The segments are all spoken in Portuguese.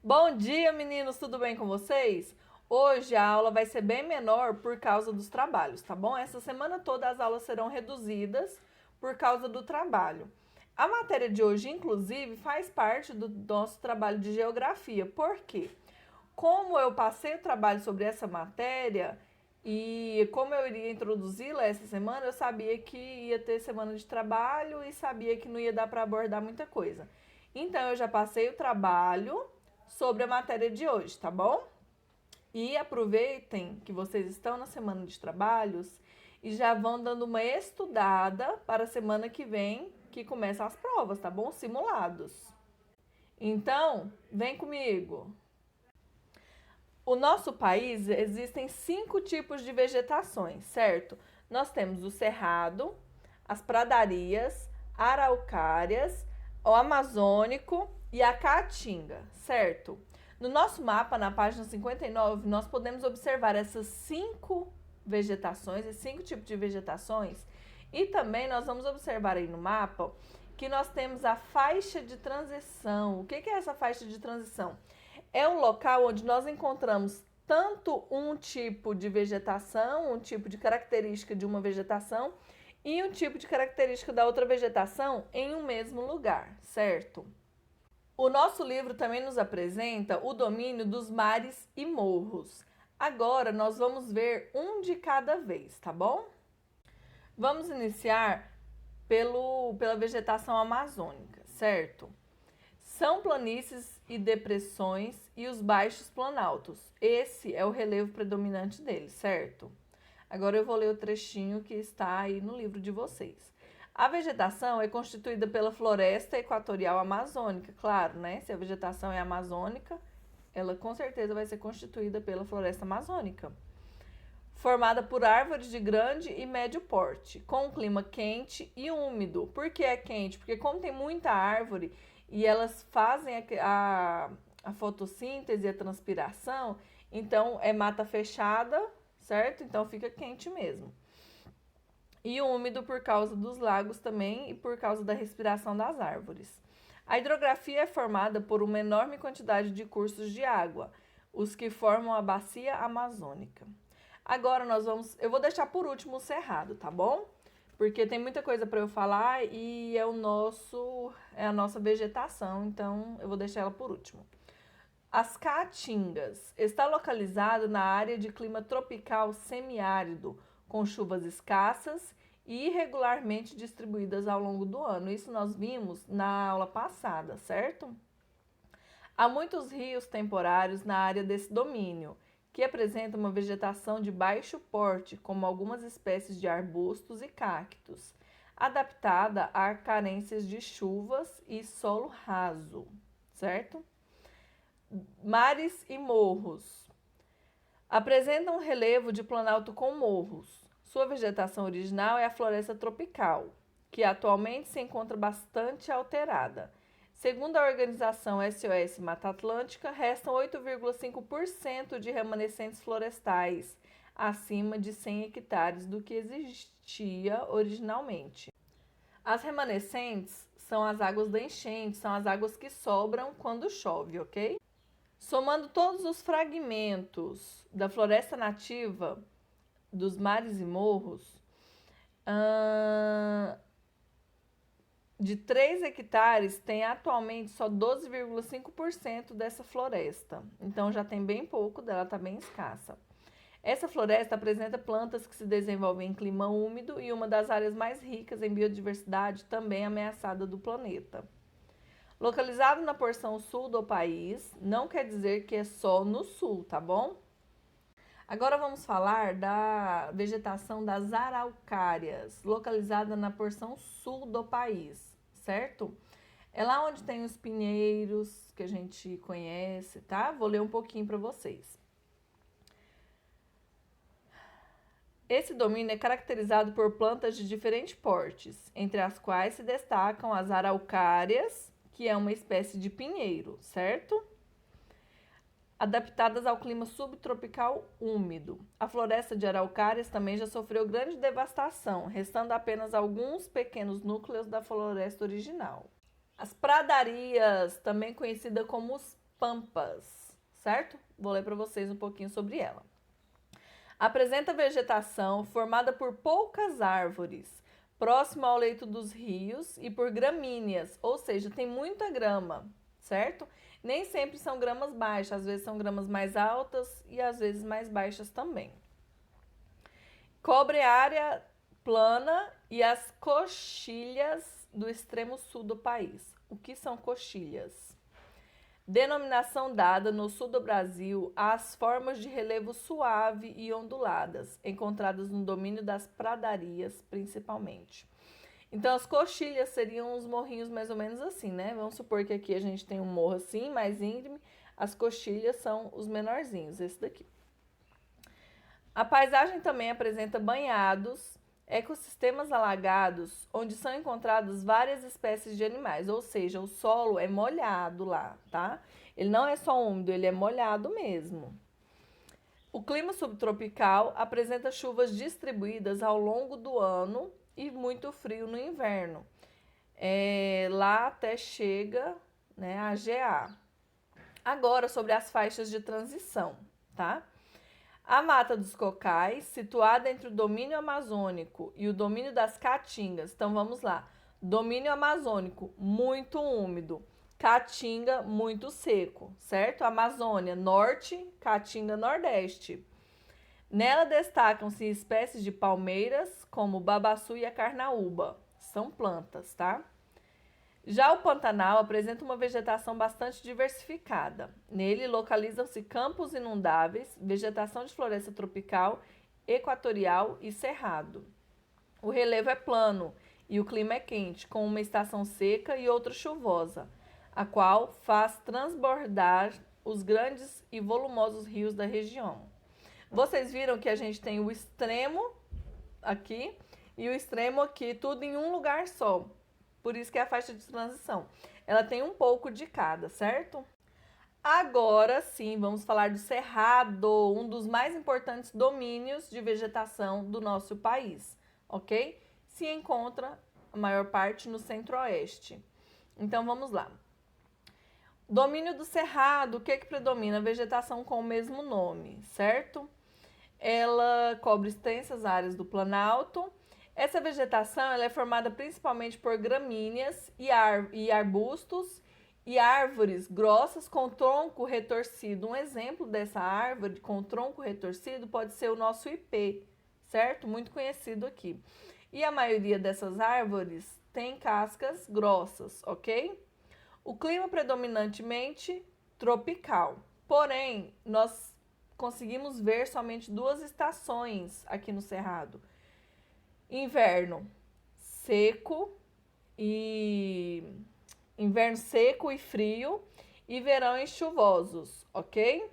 Bom dia, meninos, tudo bem com vocês? Hoje a aula vai ser bem menor por causa dos trabalhos, tá bom? Essa semana toda as aulas serão reduzidas por causa do trabalho. A matéria de hoje, inclusive, faz parte do nosso trabalho de geografia. Por quê? Como eu passei o trabalho sobre essa matéria e como eu iria introduzi-la essa semana, eu sabia que ia ter semana de trabalho e sabia que não ia dar para abordar muita coisa. Então eu já passei o trabalho sobre a matéria de hoje, tá bom? E aproveitem que vocês estão na semana de trabalhos e já vão dando uma estudada para a semana que vem, que começam as provas, tá bom? Simulados. Então, vem comigo. O nosso país existem 5 tipos de vegetações, certo? Nós temos o cerrado, as pradarias, araucárias, o amazônico e a caatinga, certo? No nosso mapa, na página 59, nós podemos observar essas 5 vegetações, esses 5 tipos de vegetações, e também nós vamos observar aí no mapa que nós temos a faixa de transição. O que é essa faixa de transição? É um local onde nós encontramos tanto um tipo de vegetação, um tipo de característica de uma vegetação e um tipo de característica da outra vegetação em um mesmo lugar, certo? O nosso livro também nos apresenta o domínio dos mares e morros. Agora nós vamos ver um de cada vez, tá bom? Vamos iniciar pela vegetação amazônica, certo? São planícies e depressões e os baixos planaltos. Esse é o relevo predominante deles, certo? Agora eu vou ler o trechinho que está aí no livro de vocês. A vegetação é constituída pela floresta equatorial amazônica, claro, né? Se a vegetação é amazônica, ela com certeza vai ser constituída pela floresta amazônica. Formada por árvores de grande e médio porte, com um clima quente e úmido. Por que é quente? Porque como tem muita árvore e elas fazem a fotossíntese e a transpiração, então é mata fechada, certo? Então fica quente mesmo. E úmido por causa dos lagos também e por causa da respiração das árvores. A hidrografia é formada por uma enorme quantidade de cursos de água, os que formam a bacia amazônica. Agora eu vou deixar por último o cerrado, tá bom? Porque tem muita coisa para eu falar e é a nossa vegetação, então eu vou deixar ela por último. As Caatingas está localizado na área de clima tropical semiárido, com chuvas escassas e irregularmente distribuídas ao longo do ano. Isso nós vimos na aula passada, certo? Há muitos rios temporários na área desse domínio, que apresentam uma vegetação de baixo porte, como algumas espécies de arbustos e cactos, adaptada a carências de chuvas e solo raso, certo? Mares e morros. Apresentam um relevo de planalto com morros. Sua vegetação original é a floresta tropical, que atualmente se encontra bastante alterada. Segundo a organização SOS Mata Atlântica, restam 8,5% de remanescentes florestais, acima de 100 hectares do que existia originalmente. As remanescentes são as águas da enchente, são as águas que sobram quando chove, ok? Somando todos os fragmentos da floresta nativa dos mares e morros, de 3 hectares tem atualmente só 12,5% dessa floresta. Então já tem bem pouco dela, está bem escassa. Essa floresta apresenta plantas que se desenvolvem em clima úmido e uma das áreas mais ricas em biodiversidade, também ameaçada do planeta. Localizado na porção sul do país, não quer dizer que é só no sul, tá bom? Agora vamos falar da vegetação das araucárias, localizada na porção sul do país, certo? É lá onde tem os pinheiros que a gente conhece, tá? Vou ler um pouquinho para vocês. Esse domínio é caracterizado por plantas de diferentes portes, entre as quais se destacam as araucárias, que é uma espécie de pinheiro, certo? Adaptadas ao clima subtropical úmido. A floresta de araucárias também já sofreu grande devastação, restando apenas alguns pequenos núcleos da floresta original. As pradarias, também conhecidas como os pampas, certo? Vou ler para vocês um pouquinho sobre ela. Apresenta vegetação formada por poucas árvores, próximo ao leito dos rios e por gramíneas, ou seja, tem muita grama, certo? Nem sempre são gramas baixas, às vezes são gramas mais altas e às vezes mais baixas também. Cobre a área plana e as coxilhas do extremo sul do país. O que são coxilhas? Denominação dada no sul do Brasil às formas de relevo suave e onduladas, encontradas no domínio das pradarias, principalmente. Então, as coxilhas seriam os morrinhos mais ou menos assim, né? Vamos supor que aqui a gente tem um morro assim, mais íngreme. As coxilhas são os menorzinhos, esse daqui. A paisagem também apresenta banhados, ecossistemas alagados, onde são encontradas várias espécies de animais, ou seja, o solo é molhado lá, tá? Ele não é só úmido, ele é molhado mesmo. O clima subtropical apresenta chuvas distribuídas ao longo do ano e muito frio no inverno. Lá até chega, né, a GA. Agora, sobre as faixas de transição, tá? A Mata dos Cocais, situada entre o domínio amazônico e o domínio das Caatingas. Então, vamos lá. Domínio amazônico, muito úmido. Caatinga, muito seco, certo? Amazônia, norte, Caatinga, nordeste. Nela destacam-se espécies de palmeiras, como o babaçu e a carnaúba. São plantas, tá? Já o Pantanal apresenta uma vegetação bastante diversificada. Nele localizam-se campos inundáveis, vegetação de floresta tropical, equatorial e cerrado. O relevo é plano e o clima é quente, com uma estação seca e outra chuvosa, a qual faz transbordar os grandes e volumosos rios da região. Vocês viram que a gente tem o extremo aqui e o extremo aqui, tudo em um lugar só. Por isso que é a faixa de transição. Ela tem um pouco de cada, certo? Agora sim, vamos falar do cerrado, um dos mais importantes domínios de vegetação do nosso país, ok? Se encontra a maior parte no centro-oeste. Então vamos lá. Domínio do cerrado, o que predomina? A vegetação com o mesmo nome, certo? Ela cobre extensas áreas do Planalto. Essa vegetação ela é formada principalmente por gramíneas e arbustos e árvores grossas com tronco retorcido. Um exemplo dessa árvore com tronco retorcido pode ser o nosso ipê, certo? Muito conhecido aqui. E a maioria dessas árvores tem cascas grossas, ok? O clima predominantemente tropical. Porém, nós conseguimos ver somente 2 estações aqui no Cerrado. Inverno seco e frio e verões chuvosos, ok?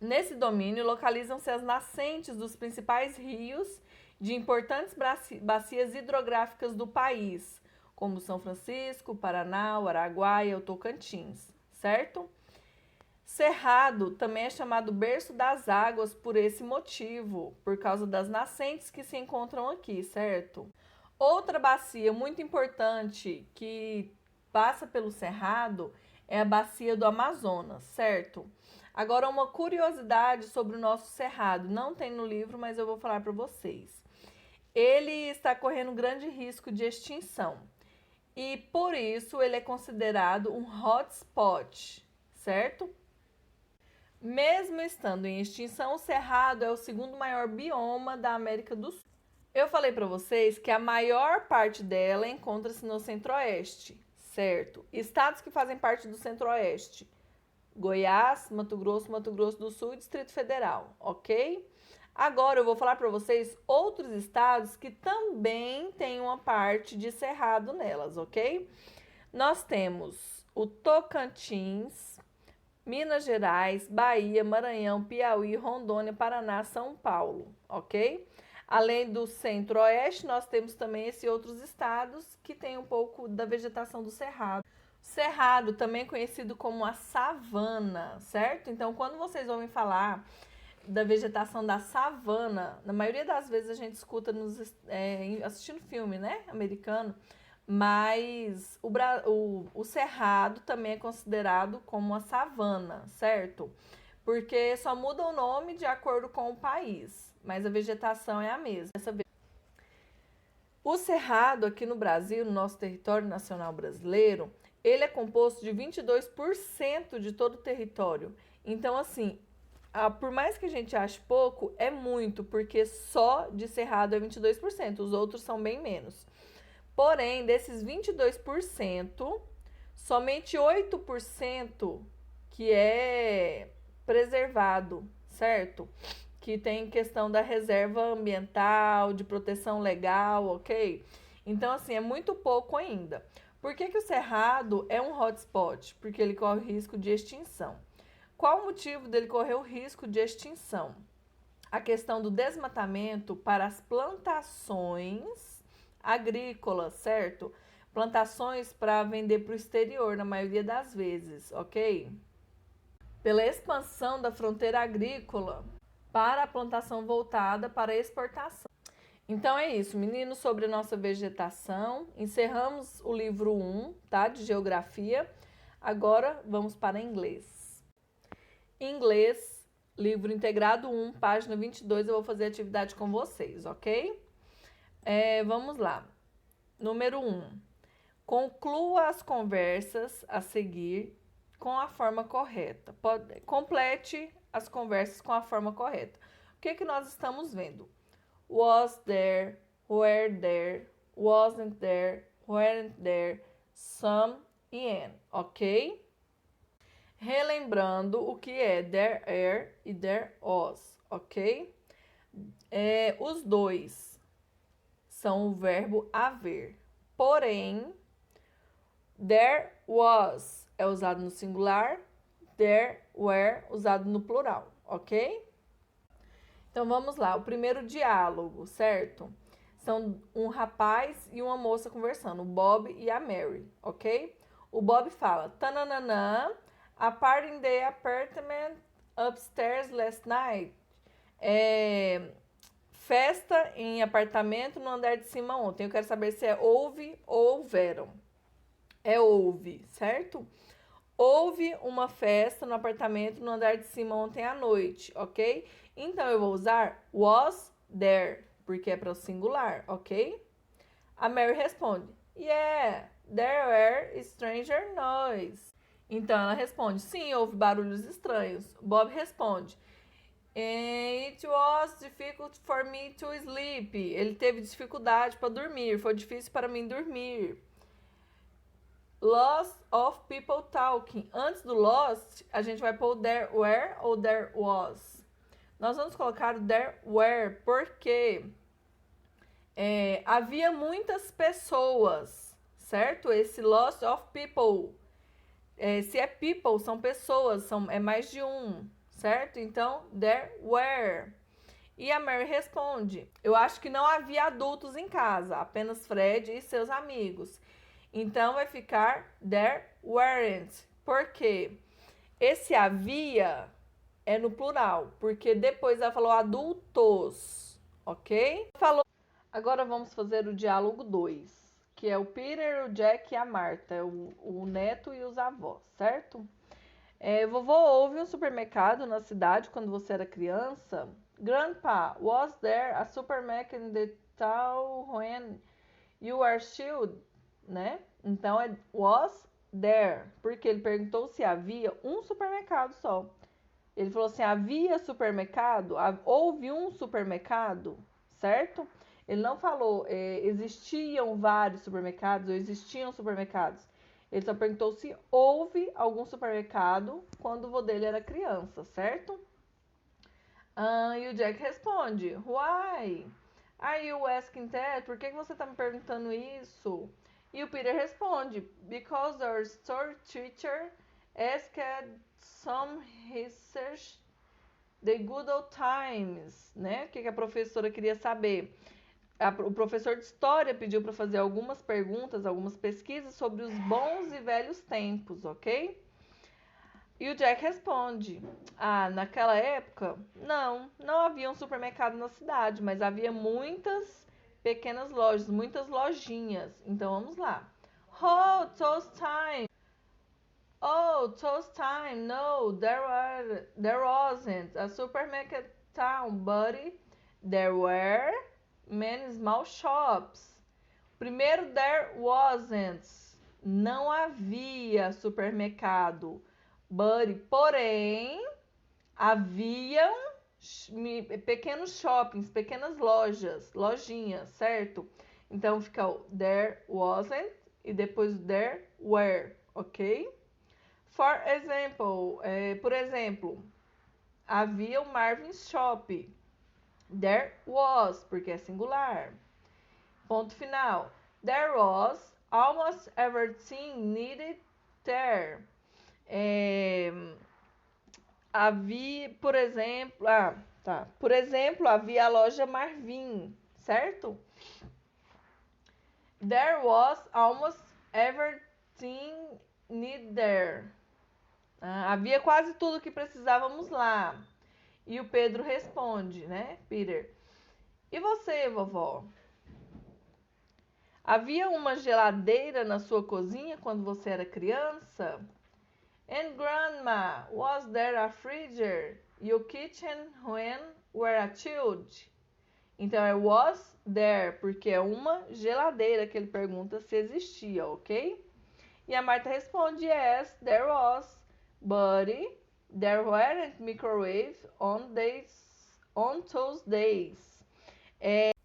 Nesse domínio localizam-se as nascentes dos principais rios de importantes bacias hidrográficas do país, como São Francisco, Paraná, o Araguaia e o Tocantins, certo? Cerrado também é chamado berço das águas por esse motivo, por causa das nascentes que se encontram aqui, certo? Outra bacia muito importante que passa pelo Cerrado é a bacia do Amazonas, certo? Agora, uma curiosidade sobre o nosso Cerrado, não tem no livro, mas eu vou falar para vocês. Ele está correndo grande risco de extinção e, por isso, ele é considerado um hotspot, certo? Mesmo estando em extinção, o Cerrado é o segundo maior bioma da América do Sul. Eu falei para vocês que a maior parte dela encontra-se no Centro-Oeste, certo? Estados que fazem parte do Centro-Oeste: Goiás, Mato Grosso do Sul e Distrito Federal, ok? Agora eu vou falar para vocês outros estados que também têm uma parte de Cerrado nelas, ok? Nós temos o Tocantins, Minas Gerais, Bahia, Maranhão, Piauí, Rondônia, Paraná, São Paulo, ok? Além do Centro-Oeste, nós temos também esses outros estados que têm um pouco da vegetação do Cerrado. Cerrado também é conhecido como a savana, certo? Então, quando vocês ouvem falar da vegetação da savana, na maioria das vezes a gente escuta assistindo filme, né, americano, Mas o cerrado também é considerado como uma savana, certo? Porque só muda o nome de acordo com o país, mas a vegetação é a mesma. O cerrado aqui no Brasil, no nosso território nacional brasileiro, ele é composto de 22% de todo o território. Então, assim, por mais que a gente ache pouco, é muito, porque só de cerrado é 22%, os outros são bem menos. Porém, desses 22%, somente 8% que é preservado, certo? Que tem questão da reserva ambiental, de proteção legal, ok? Então, assim, é muito pouco ainda. Por que que o Cerrado é um hotspot? Porque ele corre risco de extinção. Qual o motivo dele correr o risco de extinção? A questão do desmatamento para as plantações agrícolas, certo? Plantações para vender para o exterior, na maioria das vezes, ok? Pela expansão da fronteira agrícola para a plantação voltada para a exportação. Então é isso, meninos, sobre a nossa vegetação. Encerramos o livro 1, tá, de geografia. Agora vamos para inglês. Inglês, livro integrado 1, página 22, eu vou fazer atividade com vocês, ok? Vamos lá. Número 1. Conclua as conversas a seguir com a forma correta. Complete as conversas com a forma correta. O que nós estamos vendo? Was there, were there, wasn't there, weren't there, some e an, ok? Relembrando o que é there are e there was, ok? Os dois são o verbo haver. Porém, there was é usado no singular, there were usado no plural, ok? Então vamos lá, o primeiro diálogo, certo? São um rapaz e uma moça conversando, o Bob e a Mary, ok? O Bob fala, tananana, a party in the apartment upstairs last night. Festa em apartamento no andar de cima ontem. Eu quero saber se é houve ou houveram. É houve, certo? Houve uma festa no apartamento no andar de cima ontem à noite, ok? Então eu vou usar was there, porque é para o singular, ok? A Mary responde, yeah, there were stranger noise. Então ela responde, sim, houve barulhos estranhos. Bob responde, it was difficult for me to sleep. Ele teve dificuldade para dormir, foi difícil para mim dormir. Lots of people talking. Antes do lost, a gente vai pôr there were ou there was. Nós vamos colocar o there were porque havia muitas pessoas, certo? Esse lots of people. Se é people, são pessoas, é mais de um, certo? Então, there were. E a Mary responde, eu acho que não havia adultos em casa, apenas Fred e seus amigos. Então, vai ficar there weren't. Por quê? Esse havia é no plural, porque depois ela falou adultos, ok? Agora vamos fazer o diálogo 2, que é o Peter, o Jack e a Marta, o neto e os avós, certo? Vovô, houve um supermercado na cidade quando você era criança? Grandpa, was there a supermarket in the town when you were child? Né? Então é was there, porque ele perguntou se havia um supermercado só. Ele falou assim: havia supermercado? Houve um supermercado, certo? Ele não falou existiam vários supermercados ou existiam supermercados. Ele só perguntou se houve algum supermercado quando o vô dele era criança, certo? E o Jack responde: Why? Are you asking that? Por que você está me perguntando isso? E o Peter responde: Because our story teacher asked some research the good old times, né? O que a professora queria saber? O professor de história pediu para fazer algumas perguntas, algumas pesquisas sobre os bons e velhos tempos, ok? E o Jack responde: naquela época, não havia um supermercado na cidade, mas havia muitas pequenas lojas, muitas lojinhas. Então vamos lá. Oh, toast time. Oh, toast time. No, there wasn't a supermarket town, buddy. There were many small shops. Primeiro, there wasn't. Não havia supermercado. Buddy, porém, haviam pequenos shoppings, pequenas lojas, lojinhas, certo? Então fica o there wasn't e depois o there were, ok? For example, por exemplo, havia o Marvin's Shop. There was, porque é singular. Ponto final. There was almost everything needed there. Havia, por exemplo, Por exemplo, havia a loja Marvin, certo? There was almost everything needed there. Havia quase tudo que precisávamos lá. E o Pedro responde, né, Peter? E você, vovó? Havia uma geladeira na sua cozinha quando você era criança? And grandma, was there a freezer? Your kitchen when were a child? Então é was there, porque é uma geladeira que ele pergunta se existia, ok? E a Marta responde, yes, there was, but there weren't microwave on those days.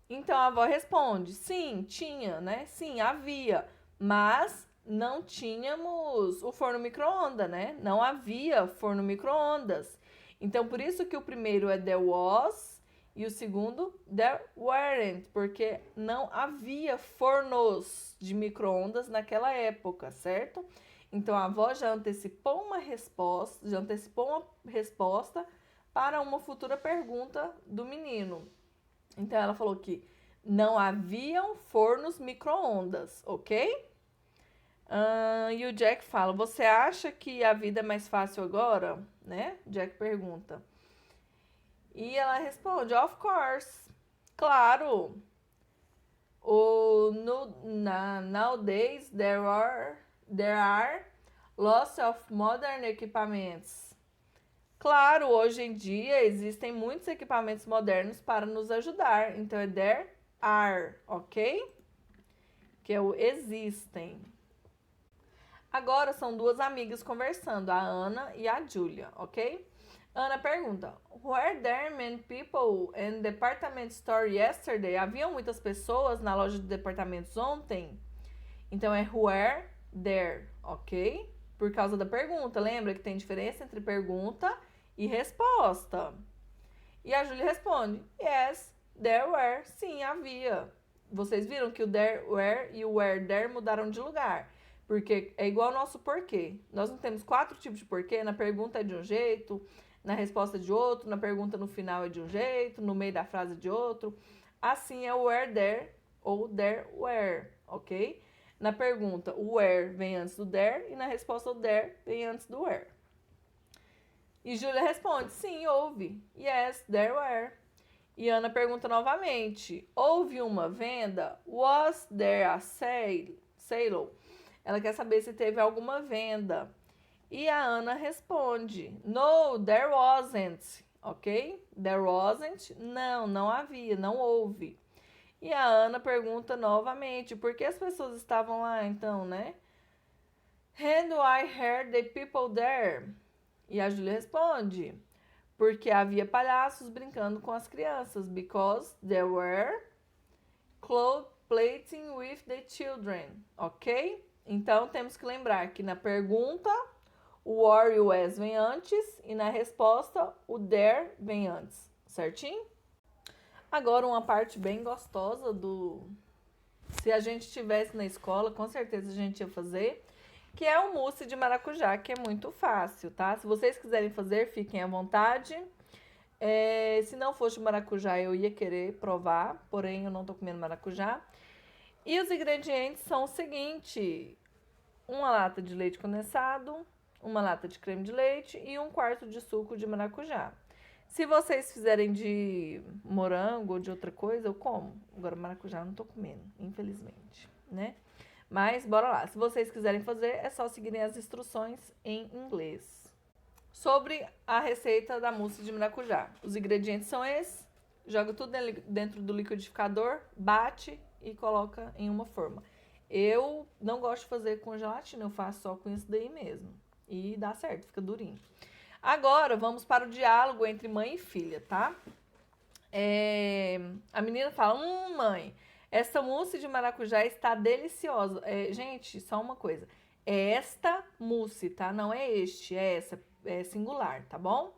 Então a avó responde, sim, tinha, né? Sim, havia, mas não tínhamos o forno micro-ondas, né? Não havia forno micro-ondas. Então por isso que o primeiro é there was e o segundo there weren't, porque não havia fornos de micro-ondas naquela época, certo? Então a avó já antecipou uma resposta para uma futura pergunta do menino. Então ela falou que não haviam fornos micro-ondas, ok? E o Jack fala, você acha que a vida é mais fácil agora? Né? Jack pergunta. E ela responde, of course. Claro. Nowadays there are lots of modern equipments. Claro, hoje em dia existem muitos equipamentos modernos para nos ajudar. Então é there are, ok? Que é o existem. Agora são duas amigas conversando, a Ana e a Julia, ok? Ana pergunta, were there many people in the department store yesterday? Haviam muitas pessoas na loja de departamentos ontem? Então é were there, ok? Por causa da pergunta. Lembra que tem diferença entre pergunta e resposta. E a Julia responde, yes, there were. Sim, havia. Vocês viram que o there were e o were there mudaram de lugar. Porque é igual ao nosso porquê. Nós não temos 4 tipos de porquê. Na pergunta é de um jeito, na resposta é de outro, na pergunta no final é de um jeito, no meio da frase é de outro. Assim é o were there ou there were, ok? Na pergunta, o where vem antes do there e na resposta o there vem antes do where. E Julia responde, sim, houve. Yes, there were. E Ana pergunta novamente, houve uma venda? Was there a sale? Ela quer saber se teve alguma venda. E a Ana responde, no, there wasn't, ok? There wasn't, não havia, não houve. E a Ana pergunta novamente, por que as pessoas estavam lá então, né? And I heard the people there. E a Julia responde, porque havia palhaços brincando com as crianças, because there were clothes playing with the children, ok? Então, temos que lembrar que na pergunta, o were e o was vem antes, e na resposta, o there vem antes, certinho? Agora, uma parte bem gostosa do... Se a gente estivesse na escola, com certeza a gente ia fazer, que é o mousse de maracujá, que é muito fácil, tá? Se vocês quiserem fazer, fiquem à vontade. Se não fosse maracujá, eu ia querer provar, porém eu não tô comendo maracujá. E os ingredientes são o seguinte, uma lata de leite condensado, uma lata de creme de leite e 1/4 de suco de maracujá. Se vocês fizerem de morango ou de outra coisa, eu como. Agora maracujá eu não tô comendo, infelizmente, né? Mas bora lá. Se vocês quiserem fazer, é só seguirem as instruções em inglês. Sobre a receita da mousse de maracujá. Os ingredientes são esses. Joga tudo dentro do liquidificador, bate e coloca em uma forma. Eu não gosto de fazer com gelatina, eu faço só com isso daí mesmo. E dá certo, fica durinho. Agora, vamos para o diálogo entre mãe e filha, tá? A menina fala, mãe, essa mousse de maracujá está deliciosa. Gente, só uma coisa. É esta mousse, tá? Não é este, é essa. É singular, tá bom?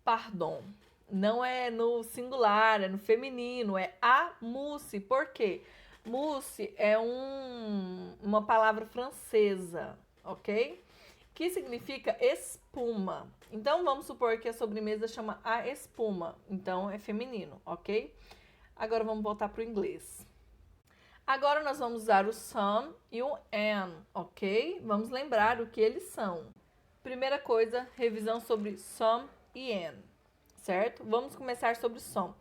Pardon. Não é no singular, é no feminino, é a mousse. Por quê? Mousse é uma palavra francesa, ok? Que significa espuma. Então, vamos supor que a sobremesa chama a espuma. Então, é feminino, ok? Agora, vamos voltar para o inglês. Agora, nós vamos usar o some e o an, ok? Vamos lembrar o que eles são. Primeira coisa, revisão sobre some e an, certo? Vamos começar sobre some.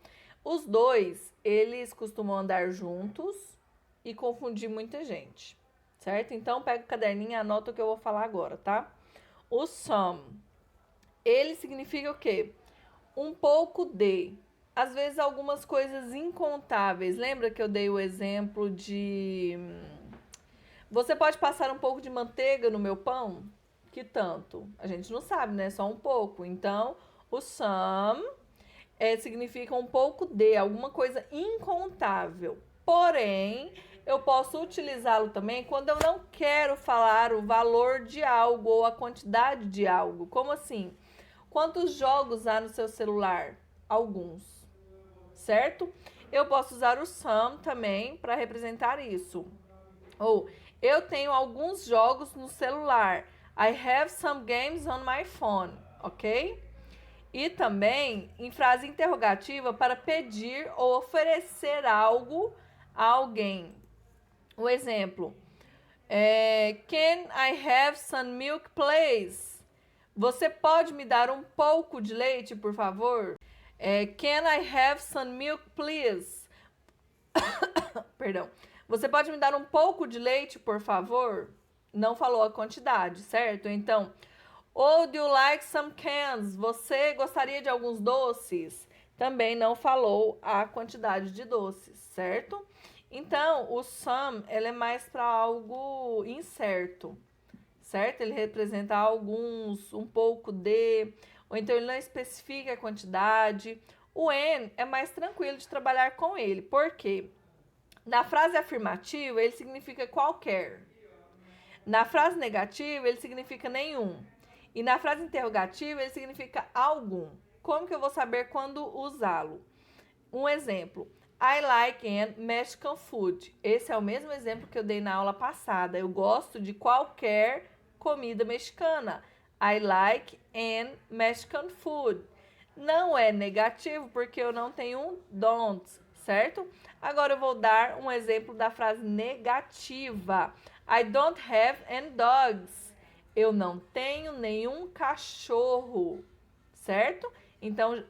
Os dois, eles costumam andar juntos e confundir muita gente, certo? Então, pega o caderninho e anota o que eu vou falar agora, tá? O some, ele significa o quê? Um pouco de. Às vezes, algumas coisas incontáveis. Lembra que eu dei o exemplo de... Você pode passar um pouco de manteiga no meu pão? Que tanto? A gente não sabe, né? Só um pouco. Então, o some significa um pouco de, alguma coisa incontável. Porém, eu posso utilizá-lo também quando eu não quero falar o valor de algo ou a quantidade de algo. Como assim? Quantos jogos há no seu celular? Alguns, certo? Eu posso usar o some também para representar isso. Ou eu tenho alguns jogos no celular. I have some games on my phone, ok? E também em frase interrogativa para pedir ou oferecer algo a alguém. O exemplo, can I have some milk, please? Você pode me dar um pouco de leite, por favor? Can I have some milk, please? Perdão. Você pode me dar um pouco de leite, por favor? Não falou a quantidade, certo? Então, would you like some cans? Você gostaria de alguns doces? Também não falou a quantidade de doces, certo? Então, o some, ele é mais para algo incerto, certo? Ele representa alguns, um pouco de, ou então ele não especifica a quantidade. O and é mais tranquilo de trabalhar com ele, por quê? Na frase afirmativa, ele significa qualquer. Na frase negativa, ele significa nenhum. E na frase interrogativa, ele significa algum. Como que eu vou saber quando usá-lo? Um exemplo. I like Mexican food. Esse é o mesmo exemplo que eu dei na aula passada. Eu gosto de qualquer comida mexicana. I like Mexican food. Não é negativo porque eu não tenho um don't, certo? Agora eu vou dar um exemplo da frase negativa. I don't have any dogs. Eu não tenho nenhum cachorro, certo? Então,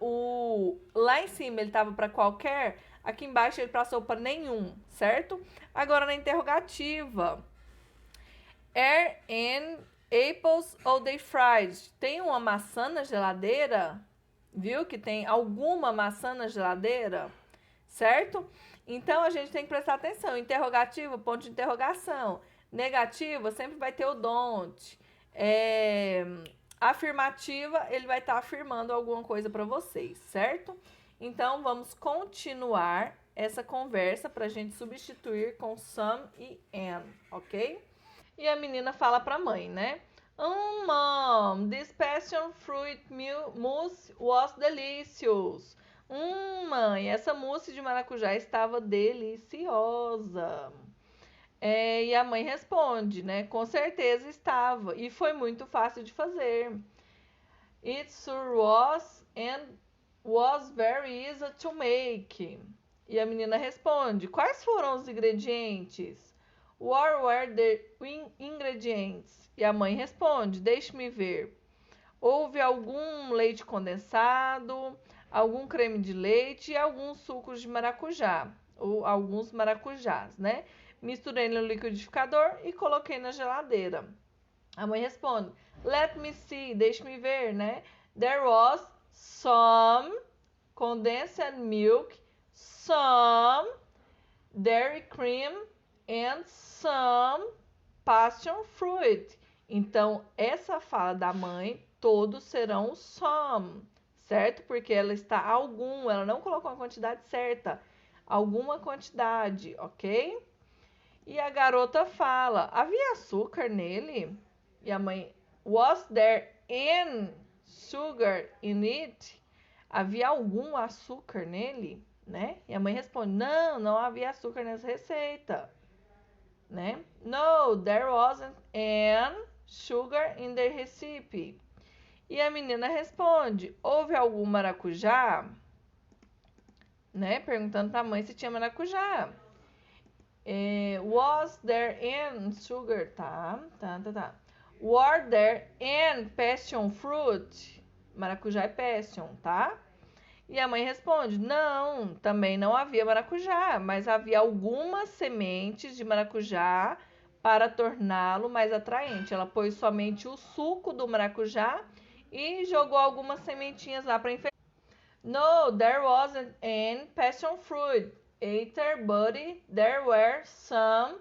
lá em cima ele estava para qualquer, aqui embaixo ele passou para nenhum, certo? Agora na interrogativa. Are and apples or they fried? Tem uma maçã na geladeira? Viu que tem alguma maçã na geladeira? Certo? Então, a gente tem que prestar atenção. Interrogativa, ponto de interrogação. Negativa, sempre vai ter o don't. Afirmativa, ele vai estar afirmando alguma coisa para vocês, certo? Então, vamos continuar essa conversa para a gente substituir com some e an, ok? E a menina fala para a mãe, né? Mom, this passion fruit mousse was delicious. Mãe, essa mousse de maracujá estava deliciosa. E a mãe responde, né? Com certeza estava. E foi muito fácil de fazer. It sure was and was very easy to make. E a menina responde, quais foram os ingredientes? What were the ingredients? E a mãe responde, deixe-me ver. Houve algum leite condensado, algum creme de leite e alguns sucos de maracujá, ou alguns maracujás, né? Misturei no liquidificador e coloquei na geladeira. A mãe responde: Let me see, deixe-me ver, né? There was some condensed milk, some dairy cream and some passion fruit. Então, essa fala da mãe, todos serão some, certo? Porque ela está algum, ela não colocou a quantidade certa, alguma quantidade, ok? E a garota fala: havia açúcar nele? E a mãe: Was there any sugar in it? Havia algum açúcar nele, né? E a mãe responde: não, não havia açúcar nessa receita, né? No, there wasn't any sugar in the recipe. E a menina responde: houve algum maracujá? Né? Perguntando para a mãe se tinha maracujá. Was there any sugar? Tá. Were there any passion fruit? Maracujá é passion, tá? E a mãe responde: não, também não havia maracujá, mas havia algumas sementes de maracujá para torná-lo mais atraente. Ela pôs somente o suco do maracujá e jogou algumas sementinhas lá para enfeitar. No, there wasn't any passion fruit either, but there were some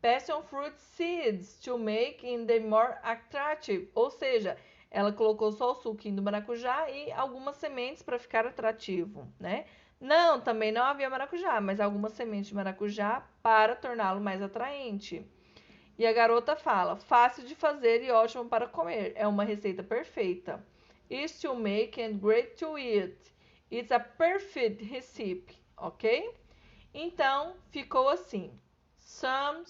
passion fruit seeds to make it more attractive. Ou seja, ela colocou só o suquinho do maracujá e algumas sementes para ficar atrativo, né? Não, também não havia maracujá, mas algumas sementes de maracujá para torná-lo mais atraente. E a garota fala: fácil de fazer e ótimo para comer. É uma receita perfeita. Easy to make and great to eat. It's a perfect recipe, ok? Então, ficou assim: some,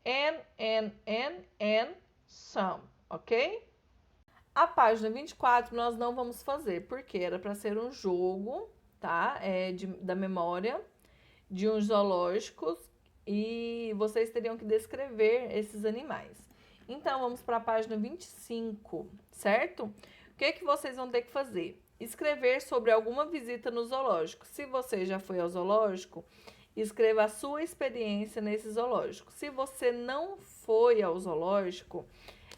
and, some, ok? A página 24 nós não vamos fazer, porque era para ser um jogo, tá? Da memória de uns zoológicos e vocês teriam que descrever esses animais. Então, vamos para a página 25, certo? O que vocês vão ter que fazer? Escrever sobre alguma visita no zoológico. Se você já foi ao zoológico, escreva a sua experiência nesse zoológico. Se você não foi ao zoológico,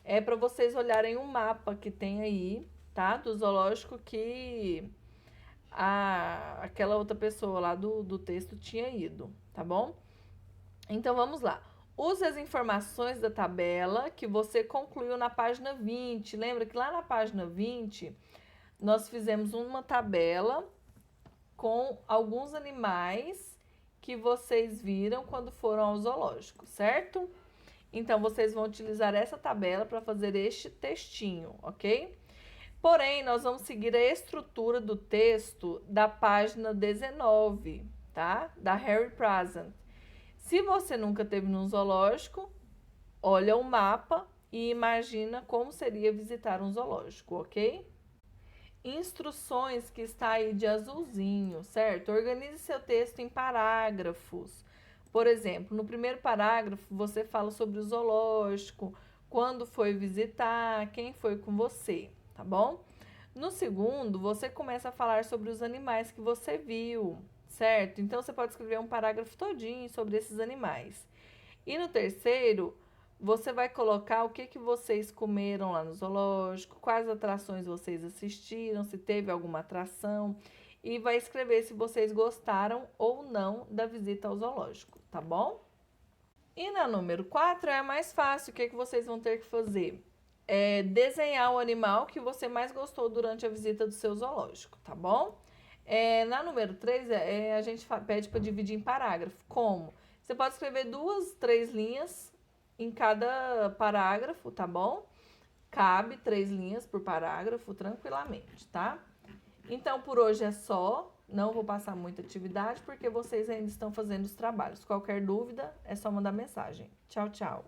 é para vocês olharem o mapa que tem aí, tá? Do zoológico que aquela outra pessoa lá do texto tinha ido, tá bom? Então vamos lá. Use as informações da tabela que você concluiu na página 20. Lembra que lá na página 20 nós fizemos uma tabela com alguns animais que vocês viram quando foram ao zoológico, certo? Então vocês vão utilizar essa tabela para fazer este textinho, ok? Porém, nós vamos seguir a estrutura do texto da página 19, tá? Da Harry Present. Se você nunca esteve num zoológico, olha o mapa e imagina como seria visitar um zoológico, ok? Instruções que está aí de azulzinho, certo? Organize seu texto em parágrafos. Por exemplo, no primeiro parágrafo você fala sobre o zoológico, quando foi visitar, quem foi com você, tá bom? No segundo, você começa a falar sobre os animais que você viu, certo? Então, você pode escrever um parágrafo todinho sobre esses animais. E no terceiro, você vai colocar o que vocês comeram lá no zoológico, quais atrações vocês assistiram, se teve alguma atração, e vai escrever se vocês gostaram ou não da visita ao zoológico, tá bom? E na número 4 é mais fácil, o que vocês vão ter que fazer? Desenhar o animal que você mais gostou durante a visita do seu zoológico, tá bom? Na número 3, a gente pede para dividir em parágrafo. Como? Você pode escrever 2, 3 linhas em cada parágrafo, tá bom? Cabe 3 linhas por parágrafo tranquilamente, tá? Então, por hoje é só. Não vou passar muita atividade porque vocês ainda estão fazendo os trabalhos. Qualquer dúvida, é só mandar mensagem. Tchau, tchau.